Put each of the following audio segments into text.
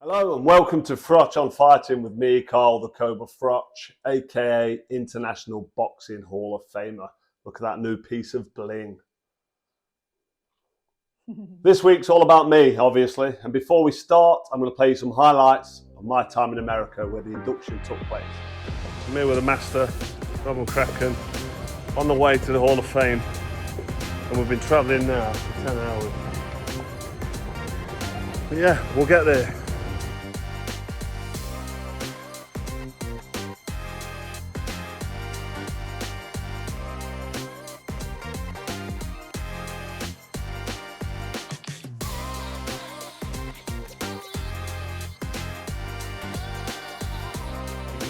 Hello and welcome to Froch on Fighting with me, Carl the Cobra Froch, aka International Boxing Hall of Famer. Look at that new piece of bling. This week's all about me, obviously, and before we start, I'm going to play you some highlights of my time in America where the induction took place. I'm here with the master, Rob McCracken, on the way to the Hall of Fame, and we've been travelling now for 10 hours. But yeah, we'll get there.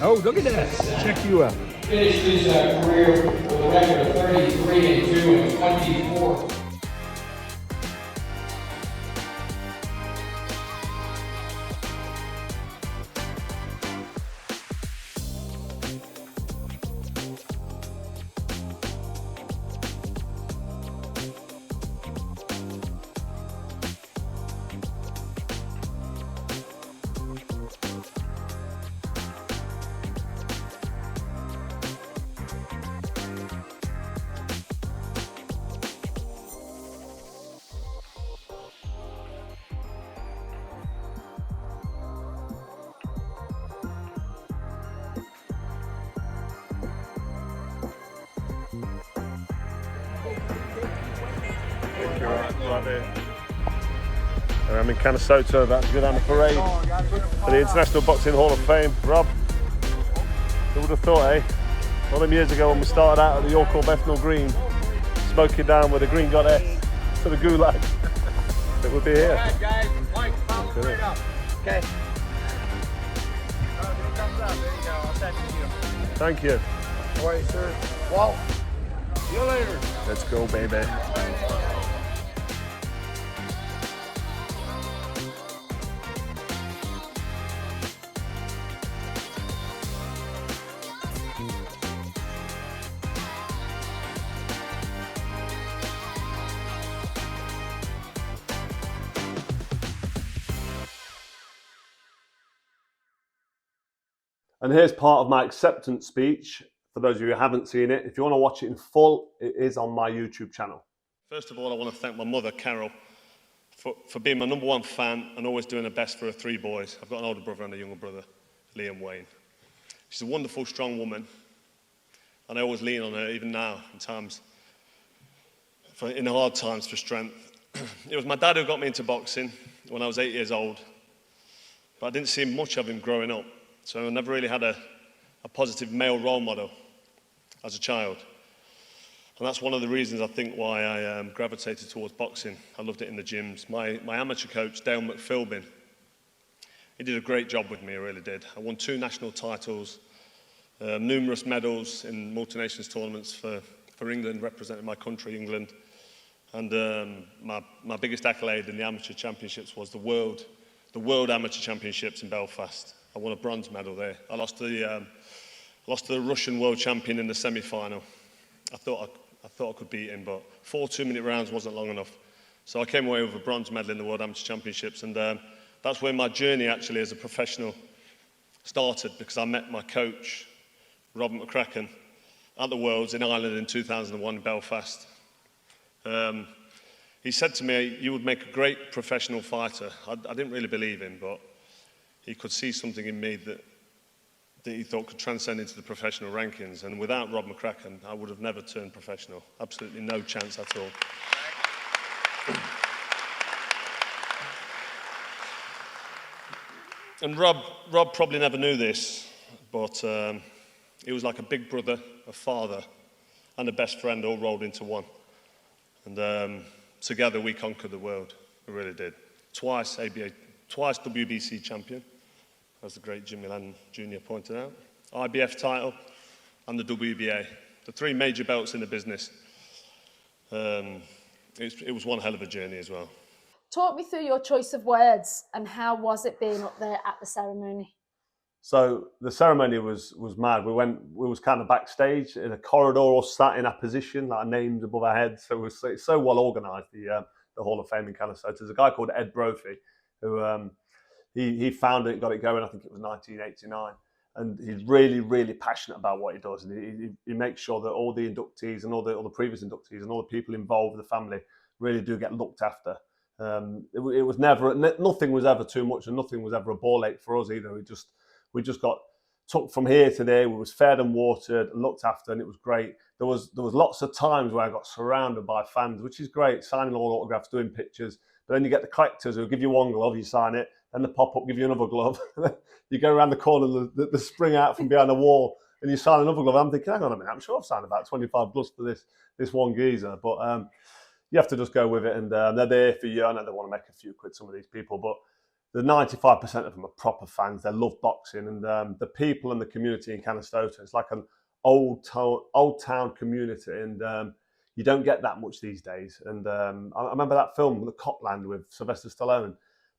Oh, look at that. Check you out. Finished his career with a record of 33-2 and 24. I'm in Canastota, about to go down the parade for the International Boxing Hall of Fame. Rob, who would have thought, eh? All them years ago when we started out at the York Hall Bethnal Green, smoking down with the Green Goddess to the Gulag, it would be here. Alright guys, Mike, follow straight up. Okay. Here he comes up, there you go, I'll send it to you. Thank you. All right, sir. Walt, see you later. Let's go, baby. And here's part of my acceptance speech. For those of you who haven't seen it, if you want to watch it in full, it is on my YouTube channel. First of all, I want to thank my mother, Carol, for being my #1 fan and always doing her best for her 3 boys. I've got an older brother and a younger brother, Liam Wayne. She's a wonderful, strong woman, and I always lean on her, even now, in hard times, for strength. It was my dad who got me into boxing when I was 8 years old, but I didn't see much of him growing up. So I never really had a positive male role model as a child. And that's one of the reasons I think why I gravitated towards boxing. I loved it in the gyms. My amateur coach, Dale McPhilbin, he did a great job with me, he really did. I won 2 national titles, numerous medals in multi-nations tournaments for England, representing my country, England. And my biggest accolade in the amateur championships was the World Amateur Championships in Belfast. I won a bronze medal there. I lost to the Russian world champion in the semi-final. I thought I could beat him, but 4 2-minute rounds wasn't long enough. So I came away with a bronze medal in the World Amateur Championships, and that's where my journey actually as a professional started, because I met my coach, Rob McCracken, at the Worlds in Ireland in 2001 in Belfast. He said to me, "You would make a great professional fighter." I didn't really believe him, but he could see something in me that he thought could transcend into the professional rankings. And without Rob McCracken, I would have never turned professional. Absolutely no chance at all. And Rob probably never knew this, but he was like a big brother, a father, and a best friend all rolled into one. And together we conquered the world. We really did. Twice WBC champion, as the great Jimmy Land Jr. pointed out. IBF title and the WBA. The 3 major belts in the business. It was one hell of a journey as well. Talk me through your choice of words and how was it being up there at the ceremony? So the ceremony was mad. We was kind of backstage in a corridor, all sat in our position, like our names above our heads. So it's so well organised, the Hall of Fame in Canastota. There's a guy called Ed Brophy, who he found it, got it going. I think it was 1989. And he's really, really passionate about what he does. And he makes sure that all the inductees and all the previous inductees and all the people involved with the family really do get looked after. It was never, nothing was ever too much, and nothing was ever a ball ache for us either. We just got took from here to there. We was fed and watered and looked after, and it was great. There was lots of times where I got surrounded by fans, which is great, signing all autographs, doing pictures. But then you get the collectors who give you one glove, you sign it, then the pop-up give you another glove. You go around the corner, the spring out from behind the wall, and you sign another glove. I'm thinking, hang on a minute, I'm sure I've signed about 25 gloves for this one geezer. But you have to just go with it, and they're there for you. I know they want to make a few quid, some of these people, but the 95% of them are proper fans. They love boxing, and the people and the community in Canastota, it's like an old town community, and you don't get that much these days. And I remember that film, The Copland, with Sylvester Stallone,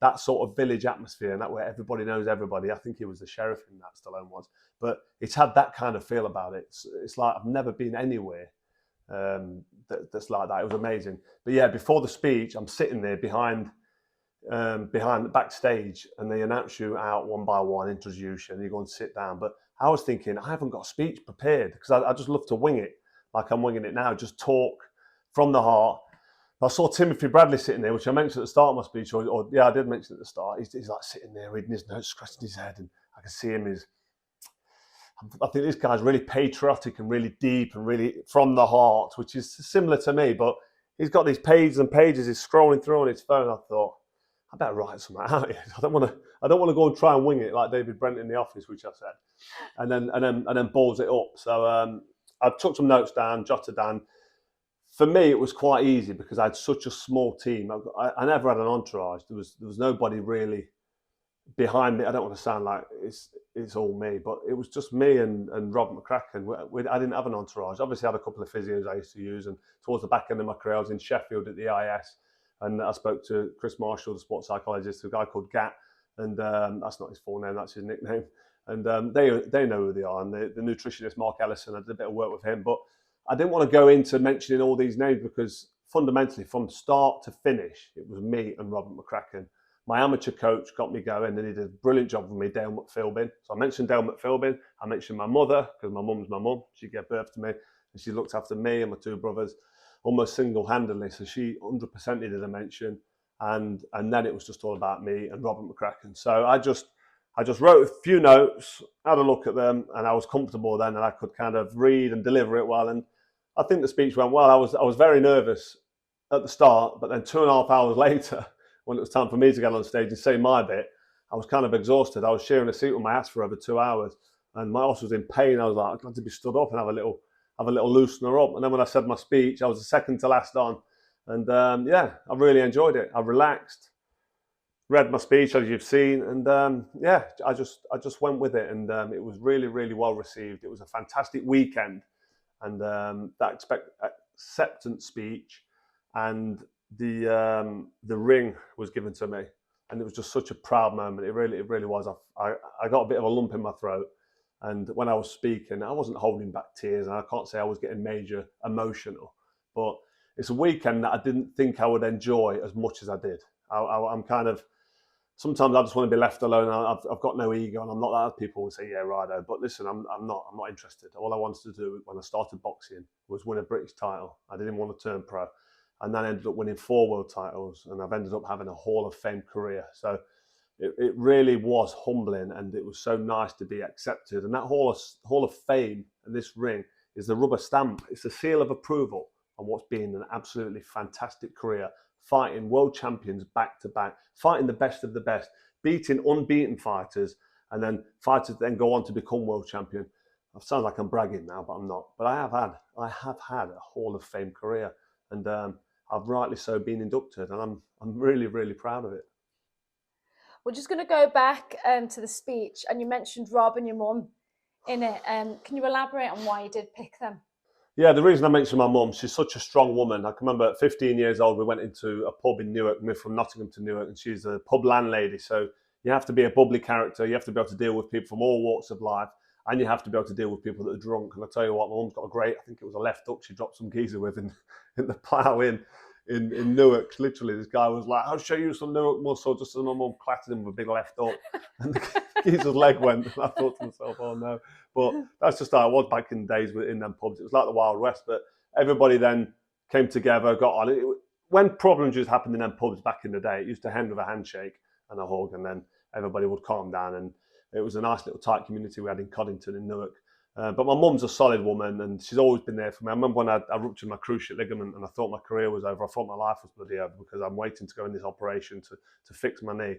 that sort of village atmosphere, and that where everybody knows everybody. I think he was the sheriff in that, Stallone was. But it's had that kind of feel about it. It's like I've never been anywhere that's like that. It was amazing. But yeah, before the speech, I'm sitting there behind the backstage, and they announce you out one by one, introduce you, and you go and sit down. But I was thinking, I haven't got a speech prepared, because I just love to wing it, like I'm winging it now, just talk from the heart. I saw Timothy Bradley sitting there, which I mentioned at the start of my speech, or yeah, I did mention at the start. He's like sitting there reading his notes, scratching his head, and I can see him. I think this guy's really patriotic and really deep and really from the heart, which is similar to me. But he's got these pages and pages. He's scrolling through on his phone. I thought, I better write something out here. I don't want to go and try and wing it like David Brent in The Office, which I said, and then balls it up. So I took some notes down, jotted down. For me, it was quite easy because I had such a small team. I never had an entourage. There was nobody really behind me. I don't want to sound like it's all me, but it was just me and Rob McCracken. I didn't have an entourage. Obviously, I had a couple of physios I used to use, and towards the back end of my career, I was in Sheffield at the IS, and I spoke to Chris Marshall, the sports psychologist, a guy called Gat, and that's not his full name, that's his nickname. And they know who they are, and the nutritionist Mark Ellison, I did a bit of work with him, but I didn't want to go into mentioning all these names because fundamentally, from start to finish, it was me and Robert McCracken. My amateur coach got me going, and he did a brilliant job with me, Dale McPhilbin. So I mentioned Dale McPhilbin. I mentioned my mother, because my mum's my mum. She gave birth to me, and she looked after me and my two brothers almost single-handedly. So she 100% needed a mention. And then it was just all about me and Robert McCracken. So I just wrote a few notes, had a look at them, and I was comfortable then, and I could kind of read and deliver it well. And I think the speech went well. I was very nervous at the start, but then 2.5 hours later, when it was time for me to get on stage and say my bit, I was kind of exhausted. I was sharing a seat with my ass for over 2 hours, and my ass was in pain. I was like, I'm glad to be stood up and have a little loosener up. And then when I said my speech, I was the second to last on, and yeah, I really enjoyed it. I relaxed, read my speech as you've seen, and yeah, I just went with it, and it was really, really well received. It was a fantastic weekend. And that acceptance speech and the ring was given to me, and it was just such a proud moment. It really was. I got a bit of a lump in my throat, and when I was speaking, I wasn't holding back tears, and I can't say I was getting major emotional, but it's a weekend that I didn't think I would enjoy as much as I did. I'm kind of, sometimes I just want to be left alone. I've got no ego, and I'm not that. People will say, yeah, righto. But listen, I'm not interested. All I wanted to do when I started boxing was win a British title. I didn't want to turn pro. And then I ended up winning 4 world titles, and I've ended up having a Hall of Fame career. So it really was humbling, and it was so nice to be accepted. And that Hall of Fame and this ring is the rubber stamp. It's the seal of approval on what's been an absolutely fantastic career, fighting world champions back to back, fighting the best of the best, beating unbeaten fighters, and then fighters then go on to become world champion. It sounds like I'm bragging now, but I'm not. But I have had a Hall of Fame career, and I've rightly so been inducted, and I'm really, really proud of it. We're just going to go back to the speech, and you mentioned Rob and your mum in it. Can you elaborate on why you did pick them? Yeah, the reason I mentioned my mum, she's such a strong woman. I can remember at 15 years old, we went into a pub in Newark. We moved from Nottingham to Newark, and she's a pub landlady. So you have to be a bubbly character. You have to be able to deal with people from all walks of life, and you have to be able to deal with people that are drunk. And I tell you what, my mum's got a great, I think it was a left hook she dropped some geezer with in the plough in in Newark. Literally, this guy was like, "I'll show you some Newark muscle," just as my mum clattered him with a big left hook. And the geezer's leg went, and I thought to myself, oh no. But that's just how it was back in the days in them pubs. It was like the Wild West, but everybody then came together, got on it. When problems used to happen in them pubs back in the day, it used to end with a handshake and a hug, and then everybody would calm down. And it was a nice little tight community we had in Coddington in Newark. But my mum's a solid woman, and she's always been there for me. I remember when I ruptured my cruciate ligament and I thought my career was over. I thought my life was bloody over because I'm waiting to go in this operation to fix my knee.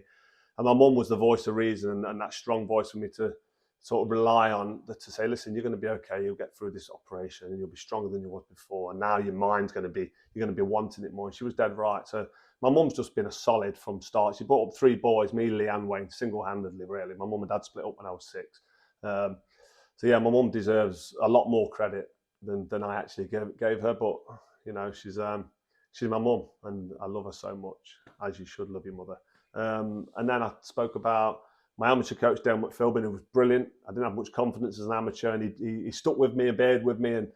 And my mum was the voice of reason and that strong voice for me to sort of rely on, to say, listen, you're going to be okay. You'll get through this operation and you'll be stronger than you was before. And now your mind's you're going to be wanting it more. And she was dead right. So my mum's just been a solid from start. She brought up 3 boys, me, Lee and Wayne, single-handedly, really. My mum and dad split up when I was 6. So yeah, my mum deserves a lot more credit than I actually gave her. But, you know, she's my mum and I love her so much, as you should love your mother. And then I spoke about my amateur coach, Dale McPhilbin, who was brilliant. I didn't have much confidence as an amateur, and he stuck with me and bared with me and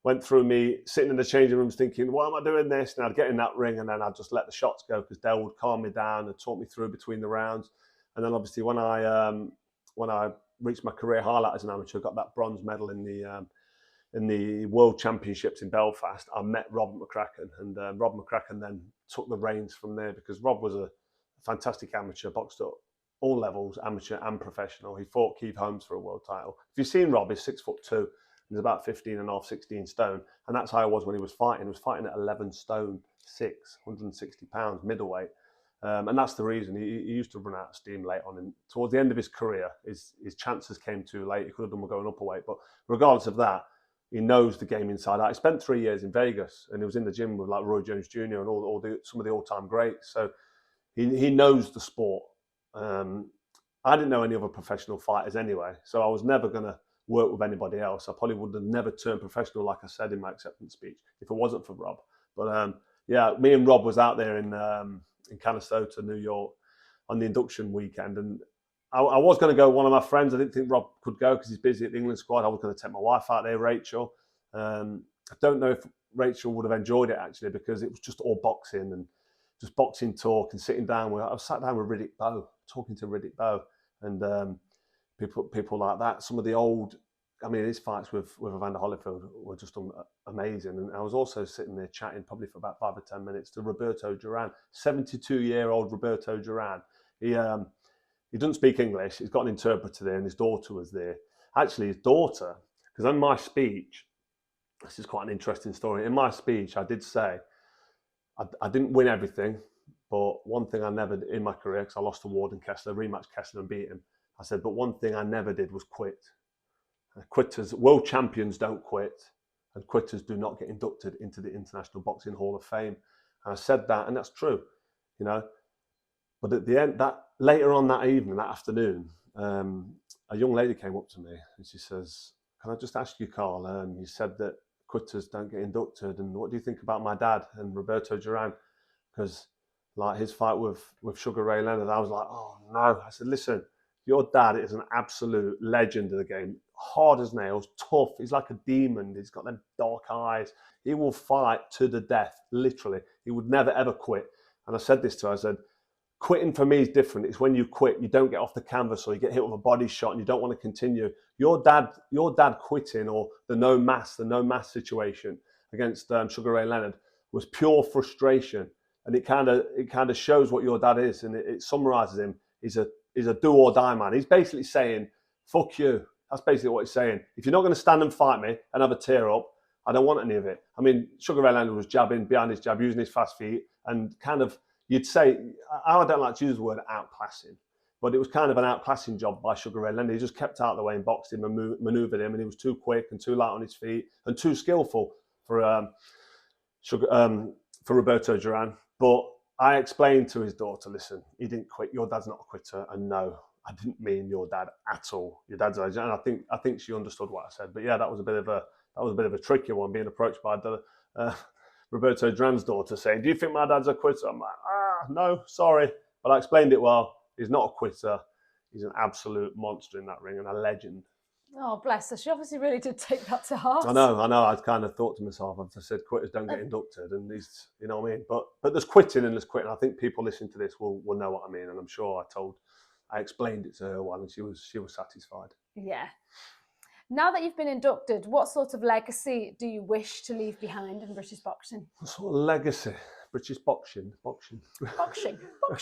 went through me sitting in the changing rooms thinking, why am I doing this? And I'd get in that ring and then I'd just let the shots go because Dale would calm me down and talk me through between the rounds. And then obviously when I reached my career highlight as an amateur, got that bronze medal in the World Championships in Belfast, I met Rob McCracken, and Rob McCracken then took the reins from there because Rob was a fantastic amateur, boxed at all levels, amateur and professional. He fought Keith Holmes for a world title. If you've seen Rob, he's 6'2", he's about 15 and a half, 16 stone, and that's how I was when he was fighting. He was fighting at 11 stone 6, 160 pounds middleweight. And that's the reason. He used to run out of steam late on. And towards the end of his career, his chances came too late. He could have done with going up a weight. But regardless of that, he knows the game inside out. He spent 3 years in Vegas, and he was in the gym with like Roy Jones Jr. and some of the all-time greats. So he knows the sport. I didn't know any other professional fighters anyway, so I was never going to work with anybody else. I probably would have never turned professional, like I said in my acceptance speech, if it wasn't for Rob. But yeah, me and Rob was out there in Canastota, New York, on the induction weekend, and I was going to go with one of my friends. I didn't think Rob could go because he's busy at the England squad. I was going to take my wife out there, Rachel. I don't know if Rachel would have enjoyed it actually because it was just all boxing and just boxing talk and sitting down. I was sat down with Riddick Bowe, talking to Riddick Bowe, and people like that. Some of the old, I mean, his fights with Evander Holyfield were just amazing. And I was also sitting there chatting probably for about 5 or 10 minutes to Roberto Duran, 72-year-old Roberto Duran. He doesn't speak English. He's got an interpreter there, and his daughter was there. Actually, his daughter, because in my speech, this is quite an interesting story. In my speech, I did say I didn't win everything, but one thing I never did in my career, because I lost to Warden Kessler, rematched Kessler and beat him. I said, but one thing I never did was quit. Quitters, world champions don't quit, and quitters do not get inducted into the International Boxing Hall of Fame. And I said that, and that's true, you know. But at the end, later on that evening, that afternoon, a young lady came up to me and she says, "Can I just ask you, Carl? You said that quitters don't get inducted, and what do you think about my dad and Roberto Duran? Because like his fight with Sugar Ray Leonard." I was like, "Oh no!" I said, "Listen, your dad is an absolute legend of the game. Hard as nails, tough. He's like a demon. He's got them dark eyes. He will fight to the death, literally. He would never, ever quit." And I said this to her. I said, quitting for me is different. It's when you quit, you don't get off the canvas or you get hit with a body shot and you don't want to continue. Your dad quitting, or the no mass situation against Sugar Ray Leonard, was pure frustration. And it kind of shows what your dad is, and it summarizes him. He's a do or die man. He's basically saying, fuck you. That's basically what he's saying. If you're not going to stand and fight me and have a tear up, I don't want any of it. I mean, Sugar Ray Leonard was jabbing behind his jab, using his fast feet, and kind of, you'd say, I don't like to use the word outclassing, but it was kind of an outclassing job by Sugar Ray Leonard. He just kept out of the way and boxed him and manoeuvred him, and he was too quick and too light on his feet and too skillful for Roberto Duran. But I explained to his daughter, listen, he didn't quit. Your dad's not a quitter, and no, I didn't mean your dad at all. Your dad's a legend. And I think she understood what I said. But yeah, that was a bit of a tricky one, being approached by Roberto Duran's daughter saying, "Do you think my dad's a quitter?" I'm like, no, sorry. But I explained it well. He's not a quitter. He's an absolute monster in that ring and a legend. Oh, bless her. She obviously really did take that to heart. I know. I kind of thought to myself, I said, quitters don't get inducted, and these, you know what I mean. But there's quitting and there's quitting. I think people listening to this will know what I mean, and I'm sure I explained it to her well, and she was satisfied. Yeah. Now that you've been inducted, what sort of legacy do you wish to leave behind in British boxing? What sort of legacy? British boxing. Boxing. What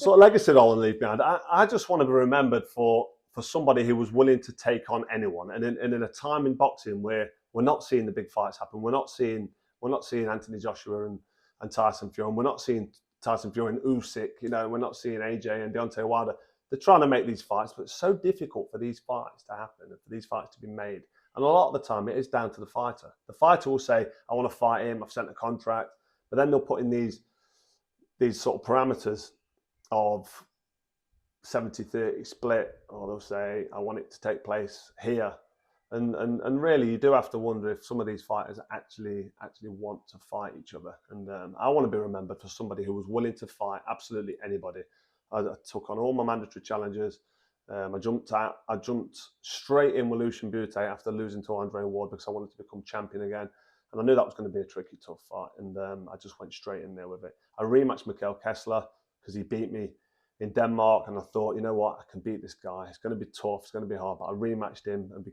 sort of legacy do I want to leave behind? I just want to be remembered for somebody who was willing to take on anyone, and in a time in boxing where we're not seeing the big fights happen, we're not seeing Anthony Joshua and Tyson Fury, and we're not seeing Tyson Fury and Usyk, you know, we're not seeing AJ and Deontay Wilder. They're trying to make these fights, but it's so difficult for these fights to happen and for these fights to be made. And a lot of the time, it is down to the fighter. The fighter will say, "I want to fight him. I've sent a contract," but then they'll put in these sort of parameters of 70-30 split, or they'll say, "I want it to take place here," and really, you do have to wonder if some of these fighters actually want to fight each other. And I want to be remembered for somebody who was willing to fight absolutely anybody. I took on all my mandatory challenges. I jumped straight in with Lucian Butte after losing to Andre Ward because I wanted to become champion again, and I knew that was going to be a tricky, tough fight, and I just went straight in there with it. I rematched Mikkel Kessler because he beat me in Denmark, and I thought, you know what, I can beat this guy. It's going to be tough, it's going to be hard, but I rematched him and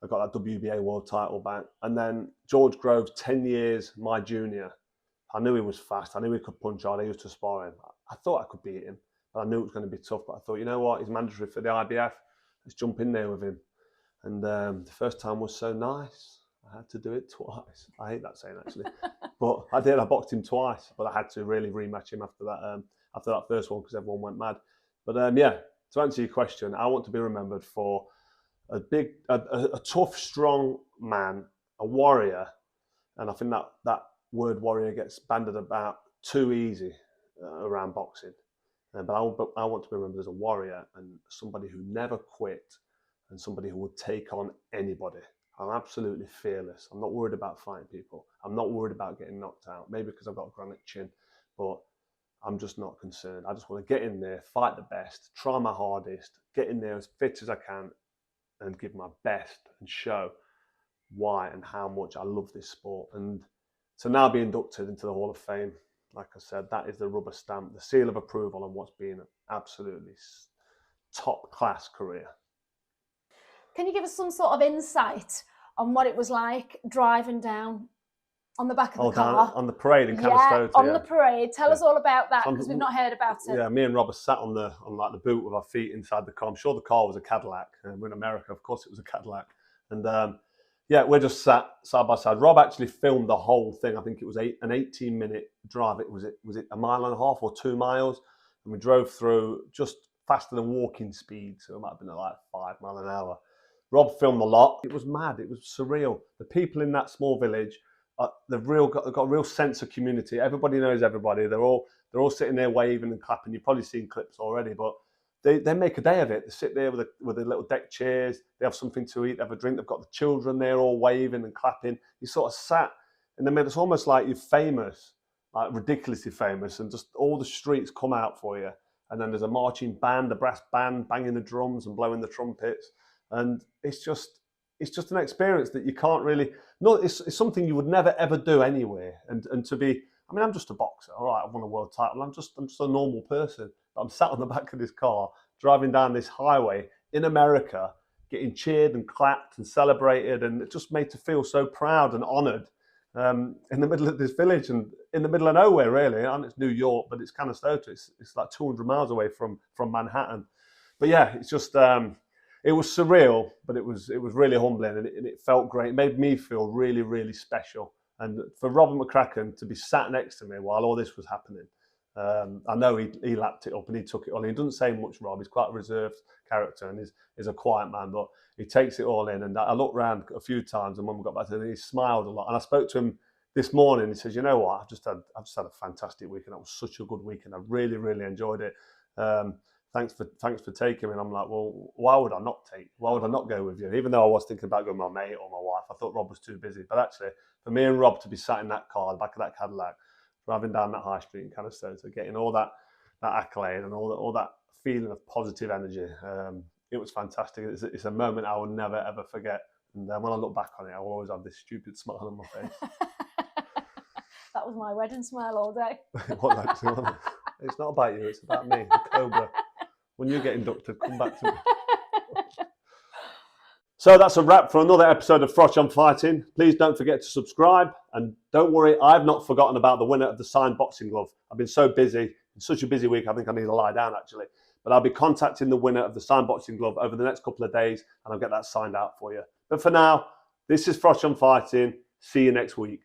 I got that WBA world title back. And then George Groves, 10 years my junior. I knew he was fast. I knew he could punch hard. I used to spar him. I thought I could beat him, but I knew it was going to be tough. But I thought, you know what, he's mandatory for the IBF. Let's jump in there with him. And the first time was so nice. I had to do it twice. I hate that saying, actually. But I did. I boxed him twice, but I had to really rematch him after that first one because everyone went mad. But yeah, to answer your question, I want to be remembered for a tough, strong man, a warrior. And I think that word warrior gets banded about too easy around boxing. But I want to be remembered as a warrior and somebody who never quit and somebody who would take on anybody. I'm absolutely fearless. I'm not worried about fighting people. I'm not worried about getting knocked out, maybe because I've got a granite chin, but I'm just not concerned. I just want to get in there, fight the best, try my hardest, get in there as fit as I can and give my best and show why and how much I love this sport. And to now be inducted into the Hall of Fame, like I said, that is the rubber stamp, the seal of approval on what's been an absolutely top class career. Can you give us some sort of insight on what it was like driving down on the back of the car? On the parade in Canastota. On the parade. Tell us all about that because we've not heard about it. Yeah, me and Rob were sat on the boot with our feet inside the car. I'm sure the car was a Cadillac. We're in America, of course it was a Cadillac. And yeah, we're just sat side by side. Rob actually filmed the whole thing. I think it was an 18-minute drive. Was it a mile and a half or 2 miles? And we drove through just faster than walking speed. So it might have been like 5 miles an hour. Rob filmed a lot. It was mad. It was surreal. The people in that small village, they've got a real sense of community. Everybody knows everybody. They're all sitting there waving and clapping. You've probably seen clips already, but they make a day of it. They sit there with the little deck chairs. They have something to eat. They have a drink. They've got the children there all waving and clapping. You sort of sat in the middle. It's almost like you're famous, like ridiculously famous, and just all the streets come out for you. And then there's a marching band, a brass band banging the drums and blowing the trumpets. And it's just an experience that you can't really. No, it's something you would never ever do anywhere. And to be, I mean, I'm just a boxer. All right, I've won a world title. I'm just a normal person. I'm sat on the back of this car, driving down this highway in America, getting cheered and clapped and celebrated, and it just made to feel so proud and honoured in the middle of this village and in the middle of nowhere, really. And it's New York, but it's Canastota. It's like 200 miles away from Manhattan. But yeah, it's just. It was surreal, but it was really humbling, and it felt great. It made me feel really, really special. And for Robert McCracken to be sat next to me while all this was happening, I know he lapped it up and he took it all in. He doesn't say much, Rob. He's quite a reserved character and is a quiet man, but he takes it all in. And I looked around a few times, and when we got back to him, he smiled a lot. And I spoke to him this morning. He says, "You know what? I've just had a fantastic weekend. That was such a good weekend. I really, really enjoyed it. Thanks for taking me." And I'm like, well, why would I not go with you? Even though I was thinking about going with my mate or my wife, I thought Rob was too busy. But actually, for me and Rob to be sat in that car, the back of that Cadillac, driving down that high street in Canastota, getting all that accolade and all that feeling of positive energy, it was fantastic. It's a moment I will never, ever forget. And when I look back on it, I will always have this stupid smile on my face. That was my wedding smile all day. It's not about you, it's about me, the Cobra. When you get inducted, come back to me. So that's a wrap for another episode of Froch on Fighting. Please don't forget to subscribe. And don't worry, I've not forgotten about the winner of the signed boxing glove. I've been so busy, such a busy week, I think I need to lie down actually. But I'll be contacting the winner of the signed boxing glove over the next couple of days and I'll get that signed out for you. But for now, this is Froch on Fighting. See you next week.